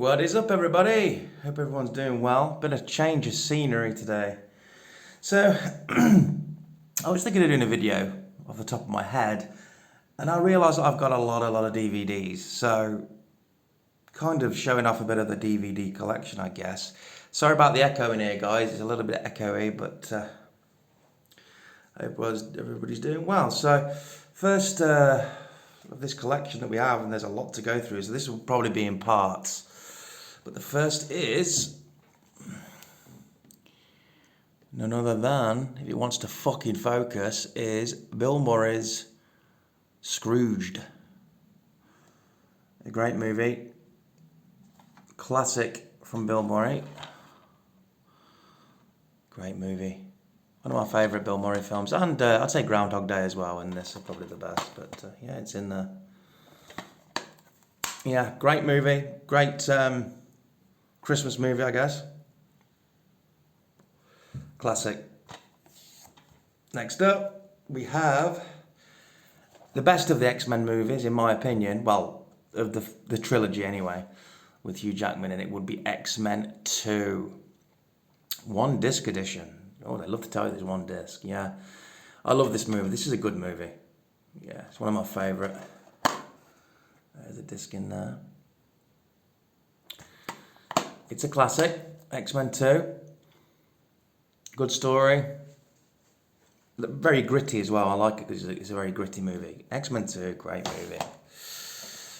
What is up, everybody? Hope everyone's doing well. Been a change of scenery today. So, I was thinking of doing a video off the top of my head, and I realised that I've got a lot of DVDs. So, kind of showing off a bit of the DVD collection, I guess. Sorry about the echo in here, guys. It's a little bit echoey, but I hope everybody's doing well. So, first of this collection that we have, and there's a lot to go through, so this will probably be in parts. But the first is none other than, if it wants to fucking focus, is Bill Murray's Scrooged. A great movie. Classic from Bill Murray. Great movie. One of my favourite Bill Murray films. And I'd say Groundhog Day as well, and this is probably the best. But yeah, it's in there. Yeah, great movie. Great Christmas movie, I guess. Classic. Next up, we have the best of the X-Men movies, in my opinion. Well, of the trilogy anyway, with Hugh Jackman in it, would be X-Men 2. One disc edition. Oh, they love to tell you there's one disc. Yeah, I love this movie. This is a good movie. Yeah, it's one of my favourite. There's a disc in there. It's a classic, X-Men 2. Good story. Very gritty as well. I like it because it's a very gritty movie. X-Men 2, great movie.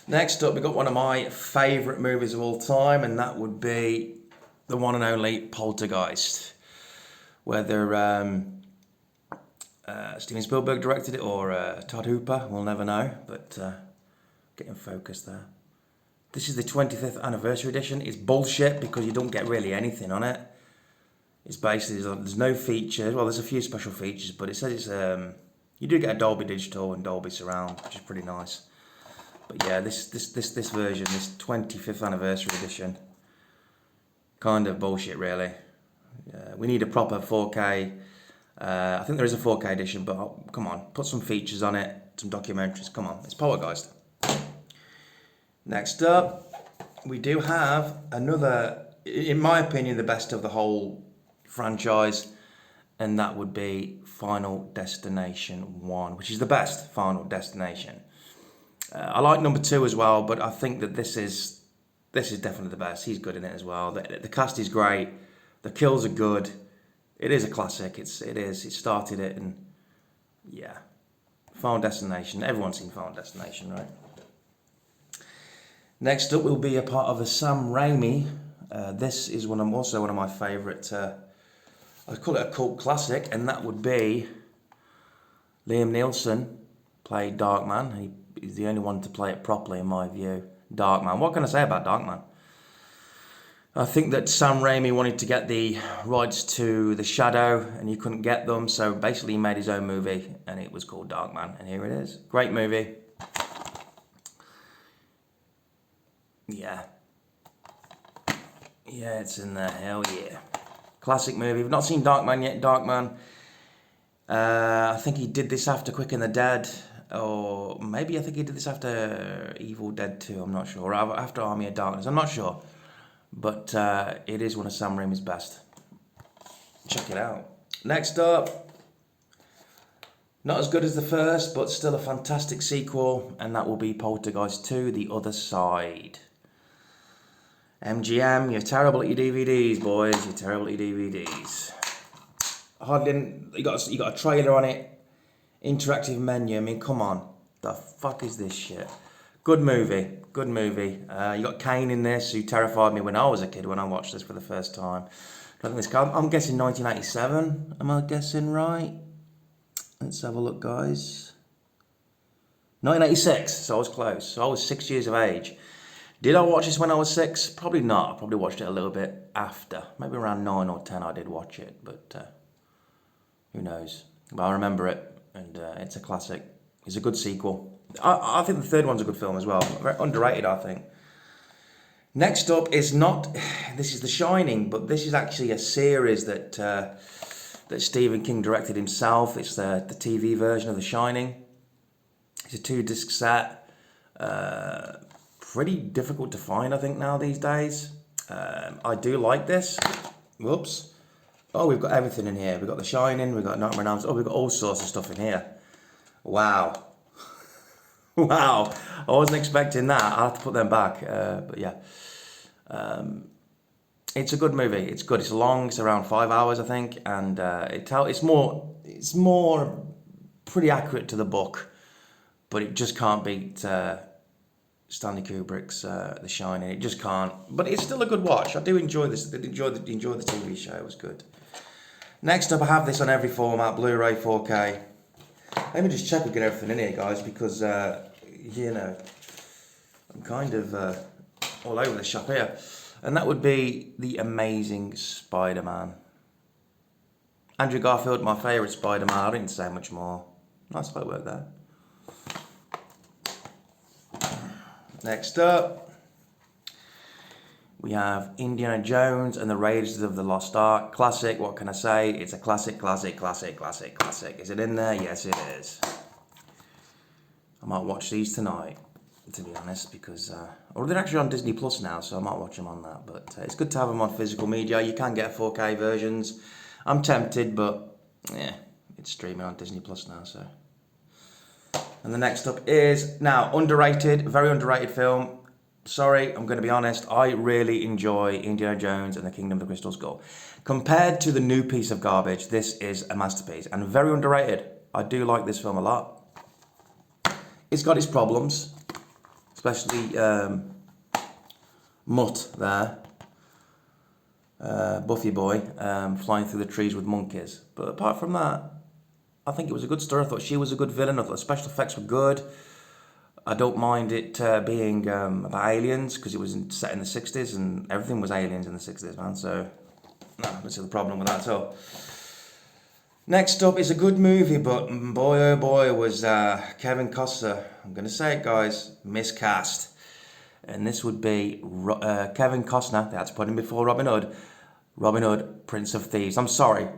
Next up, we've got one of my favourite movies of all time, and that would be the one and only Poltergeist. Whether Steven Spielberg directed it or Todd Hooper, we'll never know, but get in focus there. This is the 25th anniversary edition. It's bullshit because you don't get really anything on it. It's basically, there's no features. Well, there's a few special features, but it says it's, you do get a Dolby Digital and Dolby Surround, which is pretty nice. But yeah, this version, this 25th anniversary edition, kind of bullshit, really. We need a proper 4K. I think there is a 4K edition, but come on, put some features on it, some documentaries. Come on, it's Poltergeist. Next up, we do have another, in my opinion, the best of the whole franchise, and that would be Final Destination 1, which is the best Final Destination. I like number 2 as well, but I think that this is definitely the best. He's good in it as well. The cast is great. The kills are good. It is a classic. It started it, and yeah, Final Destination. Everyone's seen Final Destination, right? Next up will be a part of the Sam Raimi. This is also one of my favourite, I'd call it a cult classic, and that would be Liam Neeson played Darkman. He's the only one to play it properly, in my view. Darkman. What can I say about Darkman? I think that Sam Raimi wanted to get the rights to The Shadow, and he couldn't get them, so basically he made his own movie, and it was called Darkman, and here it is. Great movie. Yeah. Yeah, it's in there. Hell yeah. Classic movie. If you've not seen Darkman yet, Darkman. I think he did this after Quick and the Dead. Or maybe I think he did this after Evil Dead 2. I'm not sure. Or after Army of Darkness. I'm not sure. But it is one of Sam Raimi's best. Check it out. Next up. Not as good as the first, but still a fantastic sequel. And that will be Poltergeist 2, The Other Side. MGM, you're terrible at your DVDs, boys. You're terrible at your DVDs. You got a trailer on it, interactive menu. I mean, come on, the fuck is this shit? Good movie, good movie. You got Kane in this, who terrified me when I was a kid when I watched this for the first time. I'm guessing 1987. Am I guessing right? Let's have a look, guys. 1986. So I was close. So I was 6 years of age. Did I watch this when I was 6? Probably not. I probably watched it a little bit after. Maybe around 9 or 10 I did watch it, but who knows. But I remember it, and it's a classic. It's a good sequel. I think the third one's a good film as well. Very underrated, I think. Next up is this is The Shining, but this is actually a series that Stephen King directed himself. It's the TV version of The Shining. It's a 2-disc set. pretty difficult to find, I think, now these days. I do like this. Whoops. Oh, we've got everything in here. We've got The Shining, we've got Nightmare on Elm Street. Oh, we've got all sorts of stuff in here. Wow. Wow. I wasn't expecting that. I'll have to put them back. But yeah. It's a good movie. It's good. It's long. It's around 5 hours, I think. And it's more pretty accurate to the book. But it just can't beat Stanley Kubrick's The Shining. It just can't. But it's still a good watch. I do enjoy this. Enjoy the TV show. It was good. Next up, I have this on every format, Blu-ray, 4K. Let me just check we get everything in here, guys, because, you know, I'm kind of all over the shop here. And that would be The Amazing Spider-Man. Andrew Garfield, my favourite Spider-Man. I didn't say much more. Nice artwork there. Next up, we have Indiana Jones and the Raiders of the Lost Ark. Classic, what can I say? It's a classic, classic, classic, classic, classic. Is it in there? Yes, it is. I might watch these tonight, to be honest, because... or they're actually on Disney Plus now, so I might watch them on that. But it's good to have them on physical media. You can get 4K versions. I'm tempted, but yeah, it's streaming on Disney Plus now, so... And the next up is, now, underrated, very underrated film. Sorry, I'm going to be honest. I really enjoy Indiana Jones and the Kingdom of the Crystal Skull. Compared to the new piece of garbage, this is a masterpiece and very underrated. I do like this film a lot. It's got its problems, especially Mutt there. Buffy boy, flying through the trees with monkeys. But apart from that, I think it was a good story. I thought she was a good villain. I thought the special effects were good. I don't mind it being about aliens, because it was set in the 60s and everything was aliens in the 60s, man. So, no, I don't see the problem with that at all. Next up is a good movie, but boy oh boy was Kevin Costner. I'm going to say it, guys, miscast. And this would be Kevin Costner. They had to put him before Robin Hood. Robin Hood, Prince of Thieves. I'm sorry.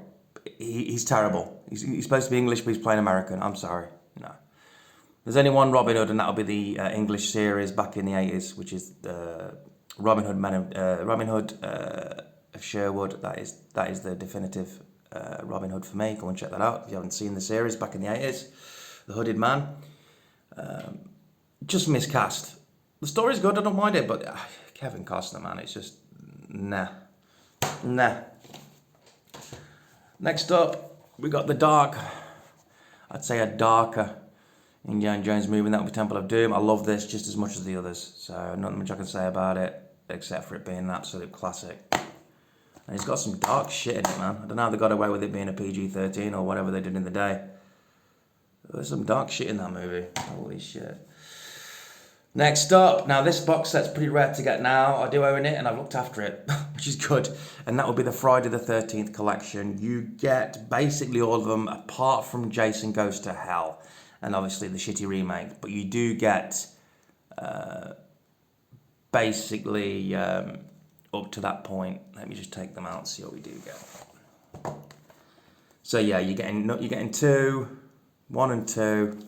He's terrible. He's supposed to be English, but he's playing American. I'm sorry. No. There's only one Robin Hood, and that'll be the English series back in the 80s, which is Robin Hood of Sherwood. That is the definitive Robin Hood for me. Go and check that out if you haven't seen the series back in the 80s. The Hooded Man. Just miscast. The story's good, I don't mind it, but Kevin Costner, man, it's just nah. Next up, we got the dark, I'd say a darker Indiana Jones movie, and that would be Temple of Doom. I love this just as much as the others, so not much I can say about it, except for it being an absolute classic. And it's got some dark shit in it, man. I don't know how they got away with it being a PG-13 or whatever they did in the day. There's some dark shit in that movie. Holy shit. Next up, now this box set's pretty rare to get now. I do own it and I've looked after it, which is good. And that will be the Friday the 13th collection. You get basically all of them apart from Jason Goes to Hell and obviously the shitty remake. But you do get basically up to that point. Let me just take them out and see what we do get. So yeah, you're getting 2, 1 and 2.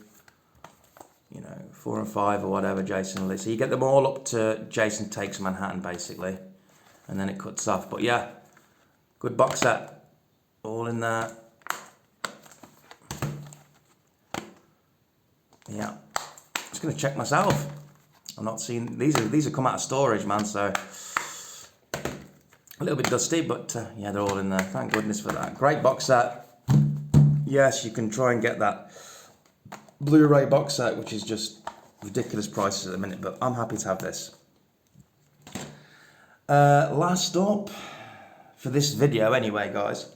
You know, 4 and 5 or whatever, Jason Lee. So you get them all up to Jason Takes Manhattan, basically. And then it cuts off. But yeah, good box set. All in there. Yeah. Just going to check myself. I'm not seeing... These have come out of storage, man, so... A little bit dusty, but yeah, they're all in there. Thank goodness for that. Great box set. Yes, you can try and get that Blu-ray box set, which is just ridiculous prices at the minute, but I'm happy to have this. Last up, for this video anyway, guys,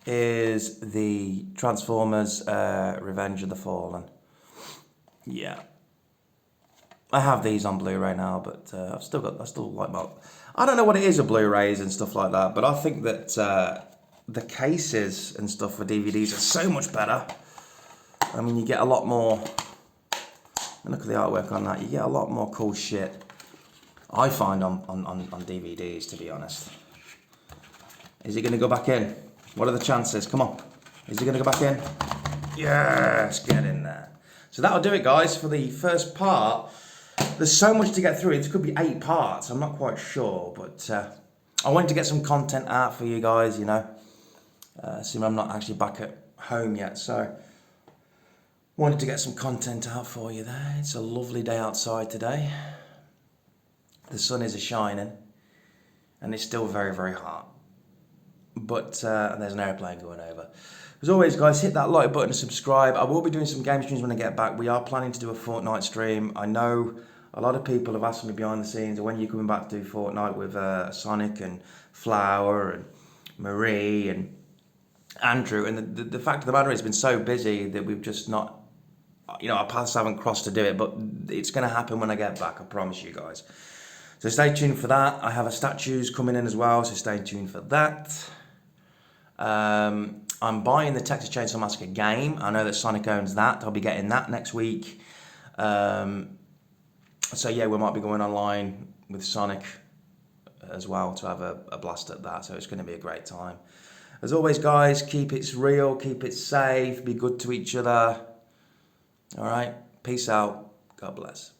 is the Transformers Revenge of the Fallen. Yeah. I have these on Blu-ray now, but I still like my... I don't know what it is with Blu-rays and stuff like that, but I think that the cases and stuff for DVDs are so much better. I mean, you get a lot more, and look at the artwork on that, you get a lot more cool shit, I find, on DVDs, to be honest. Is it going to go back in? What are the chances? Come on. Is it going to go back in? Yes, get in there. So that'll do it, guys, for the first part there's so much to get through. It could be 8 parts. I'm not quite sure, but I wanted to get some content out for you guys, you know. Assuming I'm not actually back at home yet, so wanted to get some content out for you there. It's a lovely day outside today. The sun is shining, and it's still very, very hot. But there's an airplane going over. As always, guys, hit that like button and subscribe. I will be doing some game streams when I get back. We are planning to do a Fortnite stream. I know a lot of people have asked me behind the scenes, when are you coming back to do Fortnite with Sonic and Flower and Marie and Andrew. And the fact of the matter is, it's been so busy that we've just not, you know, our paths haven't crossed to do it. But it's going to happen when I get back, I promise you guys. So stay tuned for that. I have a statues coming in as well, so stay tuned for that. I'm buying the Texas Chainsaw Massacre game. I know that Sonic owns that. I'll be getting that next week. So yeah, we might be going online with Sonic as well to have a blast at that. So it's going to be a great time. As always, guys, keep it real, keep it safe, be good to each other. All right, peace out. God bless.